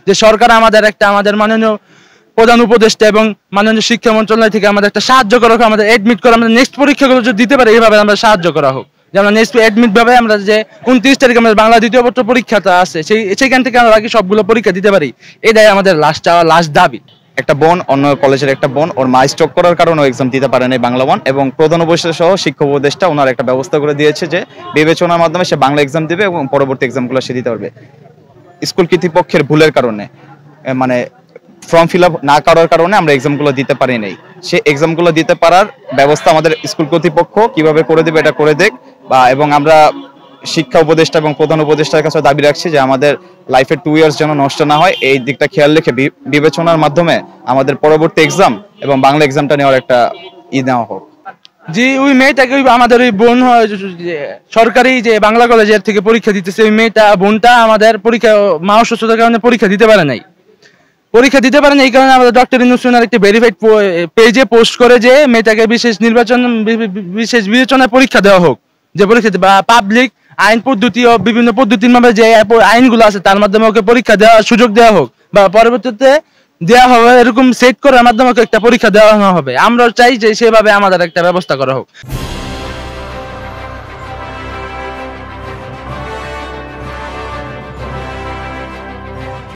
যে সরকার আমাদের মাননীয় প্রধান উপদেষ্টা এবং মাননীয় শিক্ষা মন্ত্রণালয় থেকে আমাদের একটা সাহায্য করা হোক, আমাদের এডমিট করে আমাদের নেক্সট পরীক্ষাগুলো যদি দিতে পারে এইভাবে আমরা সাহায্য করা হোক, যে আমরা নেক্সট এডমিট ভাবে আমরা যে 29 তারিখে আমাদের বাংলা দ্বিতীয় পত্র পরীক্ষাটা আছে সেইখান থেকে আমরা বাকি সবগুলো পরীক্ষা দিতে পারি, এটাই আমাদের লাস্ট দাবি। একটা বোন, অন্য কলেজের একটা বোন, ওর মা স্ট্রোক করার কারণে এক্সাম দিতে পারে নাই বাংলা 1, এবং প্রধান উপদেষ্টা সহ শিক্ষা উপদেষ্টা ওনার একটা ব্যবস্থা করে দিয়েছে যে বিবেচনার মাধ্যমে সে বাংলা এক্সাম দিবে এবং পরবর্তী এক্সামগুলো সে দিতে পারবে। স্কুল কর্তৃপক্ষের ভুলের কারণে, মানে ফর্ম ফিল আপ না করার কারণে আমরা এক্সামগুলো দিতে পারি নাই। সে এক্সামগুলো দিতে পারার ব্যবস্থা আমাদের স্কুল কর্তৃপক্ষ কিভাবে করে দেবে এটা করে দেখ, এবং আমরা শিক্ষা উপদেষ্টা এবং প্রধান উপদেষ্টার কাছে দাবি রাখছি যে আমাদের লাইফে 2 ইয়ার্স যেন নষ্ট না হয়, এই দিকটা খেয়াল রেখে বিবেচনার মাধ্যমে আমাদের পরবর্তী এক্সাম এবং বাংলা এক্সামটা নেওয়ার একটা নেওয়া হোক। জি, ওই মেয়েটাকে আমাদের ওই বোন সরকারি যে বাংলা কলেজের থেকে পরীক্ষা দিতেছে, ওই বোনটা আমাদের পরীক্ষা মা অসুস্থতার কারণে পরীক্ষা দিতে পারে নাই। এই কারণে আমাদের ডক্টর ইউনূস একটি ভেরিফাইড পেজে পোস্ট করে যে মেয়েটাকে বিশেষ বিবেচনায় পরীক্ষা দেওয়া হোক, যে পরীক্ষা বা পাবলিক আইন পদ্ধতি ও বিভিন্ন পদ্ধতির মাধ্যমে যে আইনগুলো আছে তার মাধ্যমে ওকে পরীক্ষা দেওয়ার সুযোগ দেওয়া হোক, বা পরবর্তীতে দেওয়া হবে এরকম সেট করার মাধ্যমে একটা পরীক্ষা দেওয়া হবে। আমরা চাই যে সেভাবে আমাদের একটা ব্যবস্থা করা হোক।